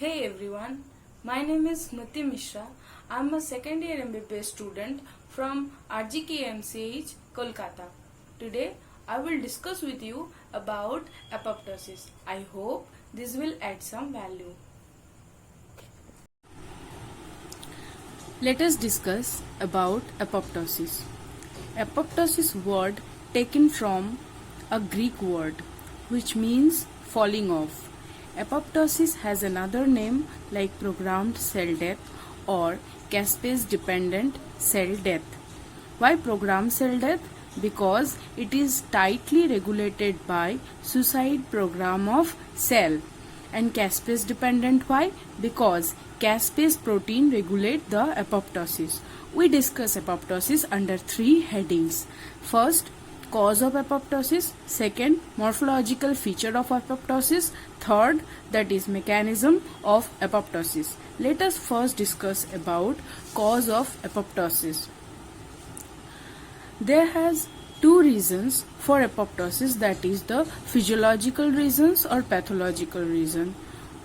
Hey everyone, my name is Smriti Mishra. I'm a second year MBBS student from RGKMCH, Kolkata. Today I will discuss with you about apoptosis. I hope this will add some value. Let us discuss about apoptosis. Apoptosis word taken from a Greek word which means falling off. Apoptosis has another name like programmed cell death or caspase dependent cell death. Why programmed cell death? Because it is tightly regulated by suicide program of cell. And caspase dependent, why? Because caspase protein regulate the apoptosis. We discuss apoptosis under three headings. First, cause of apoptosis. Second, morphological feature of apoptosis. Third, that is mechanism of apoptosis. Let us first discuss about cause of apoptosis. There has two reasons for apoptosis, that is the physiological reasons or pathological reason.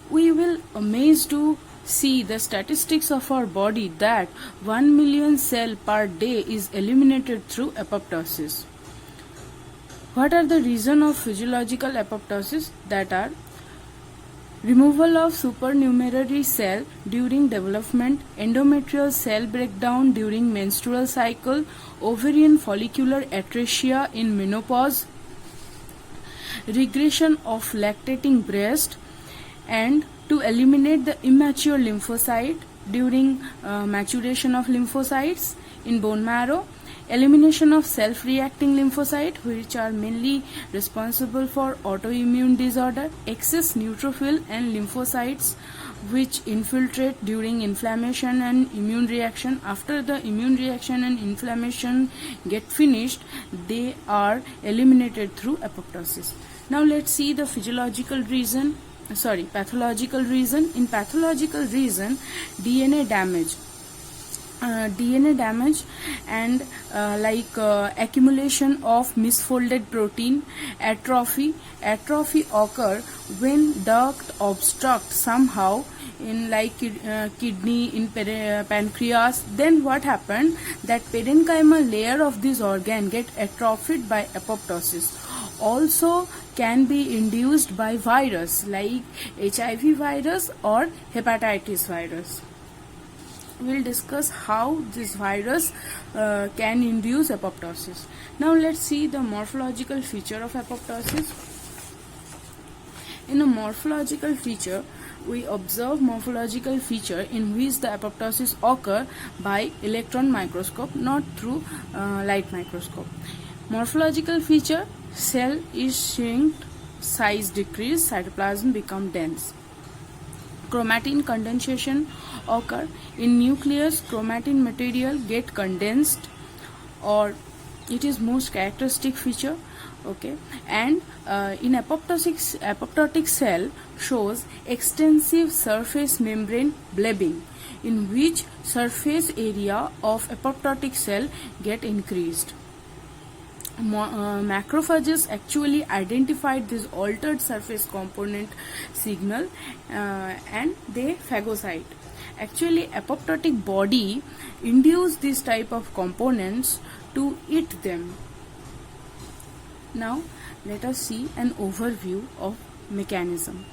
We will amazed to see the statistics of our body that 1 million cell per day is eliminated through apoptosis. What are the reasons of physiological apoptosis? That are removal of supernumerary cell during development, endometrial cell breakdown during menstrual cycle, ovarian follicular atresia in menopause, regression of lactating breast, and to eliminate the immature lymphocyte during maturation of lymphocytes in bone marrow, elimination of self-reacting lymphocyte which are mainly responsible for autoimmune disorder, excess neutrophil and lymphocytes which infiltrate during inflammation and immune reaction. After the immune reaction and inflammation get finished, they are eliminated through apoptosis. Now let's see the pathological reason. In pathological reason, DNA damage and accumulation of misfolded protein, atrophy occur when duct obstruct somehow in kidney, in pancreas. Then what happened, that parenchymal layer of this organ get atrophied by apoptosis. Also can be induced by virus like HIV virus or hepatitis virus. We'll discuss how this virus can induce apoptosis. Now let's see the morphological feature of apoptosis. In a morphological feature, we observe morphological feature in which the apoptosis occur by electron microscope, not through light microscope. Morphological feature: cell is shrinked, size decrease, cytoplasm become dense. Chromatin condensation occur in nucleus. Chromatin material get condensed, or it is most characteristic feature. Okay, and in apoptotic cell shows extensive surface membrane blebbing, in which surface area of apoptotic cell get increased. Macrophages actually identified this altered surface component signal and they phagocyte. Actually, apoptotic body induce this type of components to eat them. Now let us see an overview of mechanism.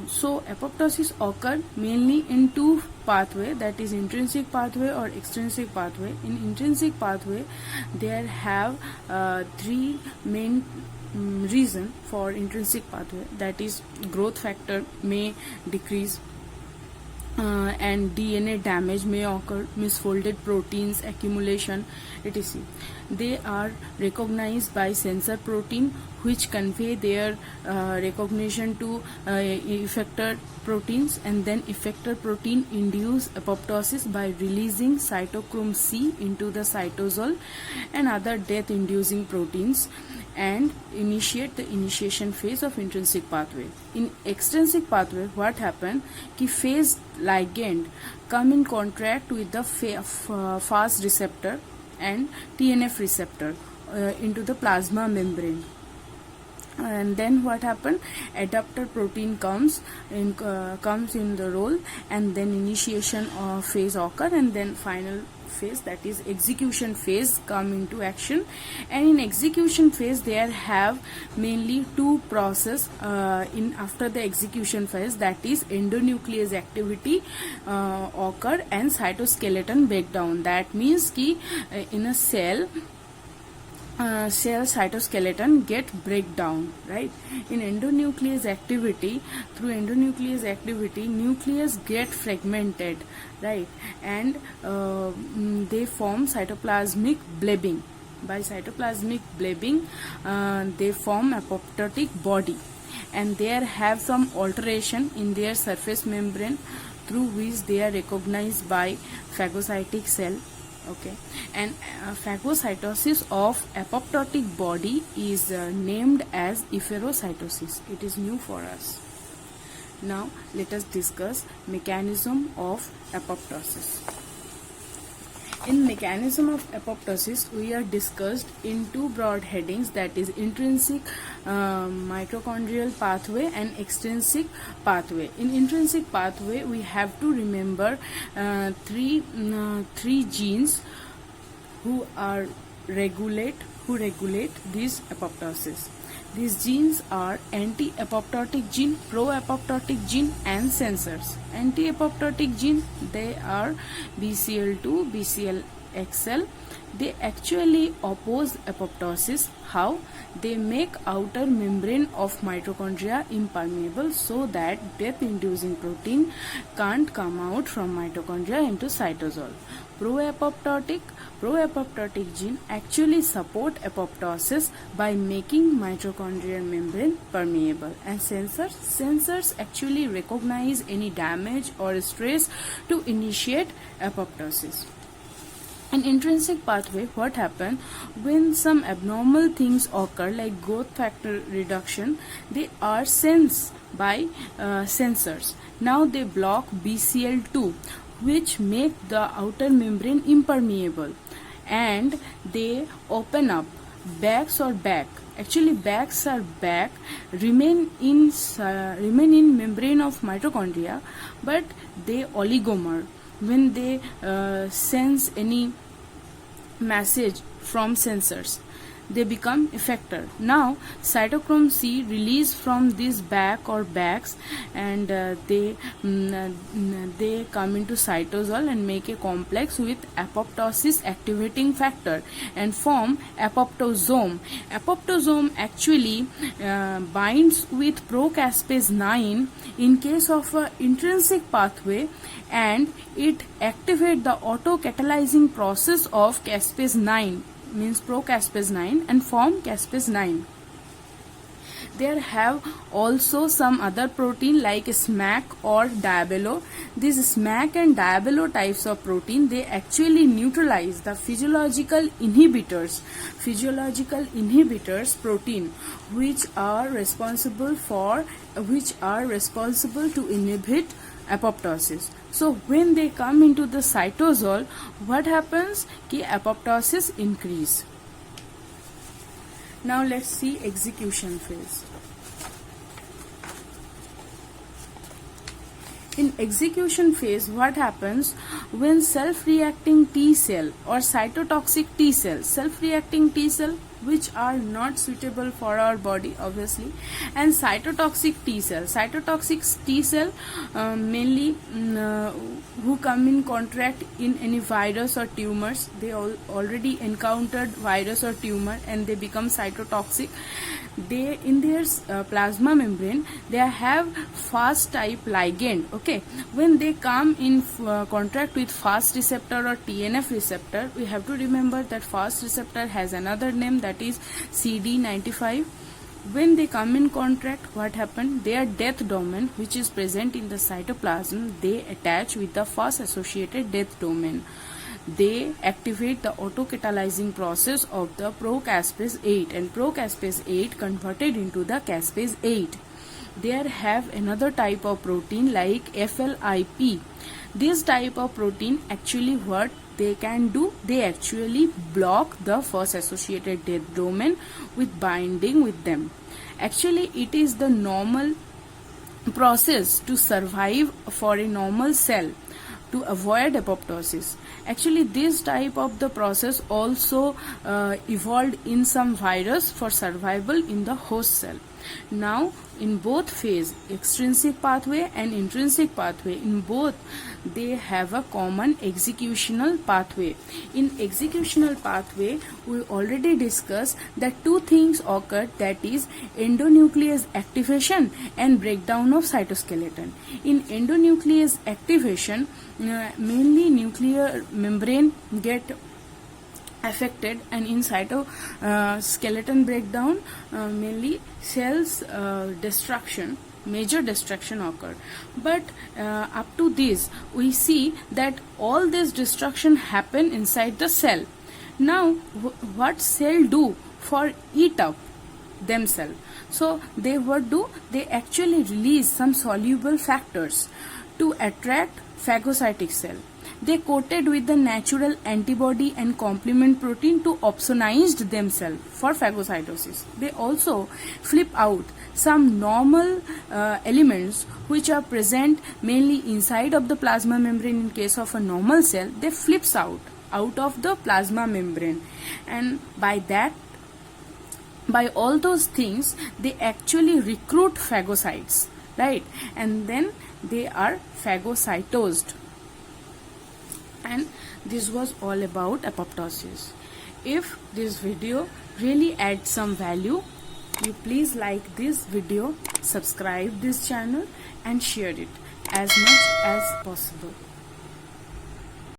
So apoptosis occur mainly in two pathway, that is intrinsic pathway or extrinsic pathway. In intrinsic pathway, there have three main reason for intrinsic pathway, that is growth factor may decrease, and DNA damage may occur, misfolded proteins accumulation, etc. They are recognized by sensor protein which convey their recognition to effector proteins, and then effector protein induce apoptosis by releasing cytochrome C into the cytosol and other death inducing proteins, and initiate the initiation phase of intrinsic pathway. In extrinsic pathway, what happen ki phase ligand come in contact with the FAS receptor and TNF receptor into the plasma membrane. and then what happened, adapter protein comes in the role, and then initiation phase occur, and then final phase, that is execution phase, come into action. And in execution phase there have mainly two process in after the execution phase, that is endonuclease activity occur and cytoskeleton breakdown. That means ki in a cell cytoskeleton get breakdown, right? In endonuclease activity, through endonuclease activity, nucleus get fragmented, right? And they form cytoplasmic blebbing. By cytoplasmic blebbing, they form apoptotic body, and there have some alteration in their surface membrane through which they are recognized by phagocytic cell. Okay, and phagocytosis of apoptotic body is named as efferocytosis. It is new for us. Now let us discuss mechanism of apoptosis. In mechanism of apoptosis, we are discussed in two broad headings, that is intrinsic mitochondrial pathway and extrinsic pathway. In intrinsic pathway, we have to remember three genes who regulate this apoptosis. These genes are anti-apoptotic gene, pro-apoptotic gene, and sensors. Anti-apoptotic gene, they are BCL2, BCLXL. They actually oppose apoptosis. How? They make outer membrane of mitochondria impermeable so that death-inducing protein can't come out from mitochondria into cytosol. Pro-apoptotic gene actually support apoptosis by making mitochondrial membrane permeable. And sensors actually recognize any damage or stress to initiate apoptosis. In intrinsic pathway, what happens when some abnormal things occur like growth factor reduction, they are sensed by sensors. Now they block BCL2, which make the outer membrane impermeable, and they open up bags or back. Actually, bags or back remain in membrane of mitochondria, but they oligomer when they sense any message from sensors. They become effector. Now cytochrome C release from these back or bags, and they come into cytosol and make a complex with apoptosis activating factor and form apoptosome. Apoptosome actually binds with procaspase 9 in case of a intrinsic pathway, and it activates the auto-catalyzing process of caspase 9, means procaspase 9, and form caspase 9. There have also some other protein like SMAC or diabelo. These SMAC and diabelo types of protein, they actually neutralize the physiological inhibitors protein which are responsible to inhibit apoptosis. So when they come into the cytosol, what happens? Ki apoptosis increase. Now let's see execution phase. In execution phase, what happens when self-reacting T cell or cytotoxic T cell, self-reacting T cell which are not suitable for our body obviously, and cytotoxic T cell mainly who come in contact in any virus or tumors. They already encountered virus or tumor and they become cytotoxic. They in their plasma membrane, they have FAST type ligand. Okay, when they come in contact with FAST receptor or TNF receptor, we have to remember that FAST receptor has another name, that is CD95. When they come in contact, what happens? Their death domain, which is present in the cytoplasm, they attach with the FAST associated death domain. They activate the autocatalyzing process of the procaspase 8, and procaspase 8 converted into the caspase 8. There have another type of protein like FLIP. This type of protein actually what they can do, they actually block the first associated death domain with binding with them. Actually, it is the normal process to survive for a normal cell to avoid apoptosis. Actually, this type of the process also evolved in some virus for survival in the host cell. Now, in both phase, extrinsic pathway and intrinsic pathway, in both they have a common executional pathway. In executional pathway, we already discussed that two things occur, that is endonuclease activation and breakdown of cytoskeleton. In endonuclease activation, mainly nuclear membrane get affected, and in cytoskeleton breakdown, mainly cells destruction, major destruction occurred. But up to this, we see that all this destruction happen inside the cell. Now, what cell do for eat up themselves? So they what do? They actually release some soluble factors to attract phagocytic cell. They coated with the natural antibody and complement protein to opsonize themselves for phagocytosis. They also flip out some normal elements which are present mainly inside of the plasma membrane. In case of a normal cell, they flips out of the plasma membrane, and by all those things, they actually recruit phagocytes, right? And then they are phagocytosed. And this was all about apoptosis. If this video really adds some value, you please like this video, subscribe this channel and share it as much as possible.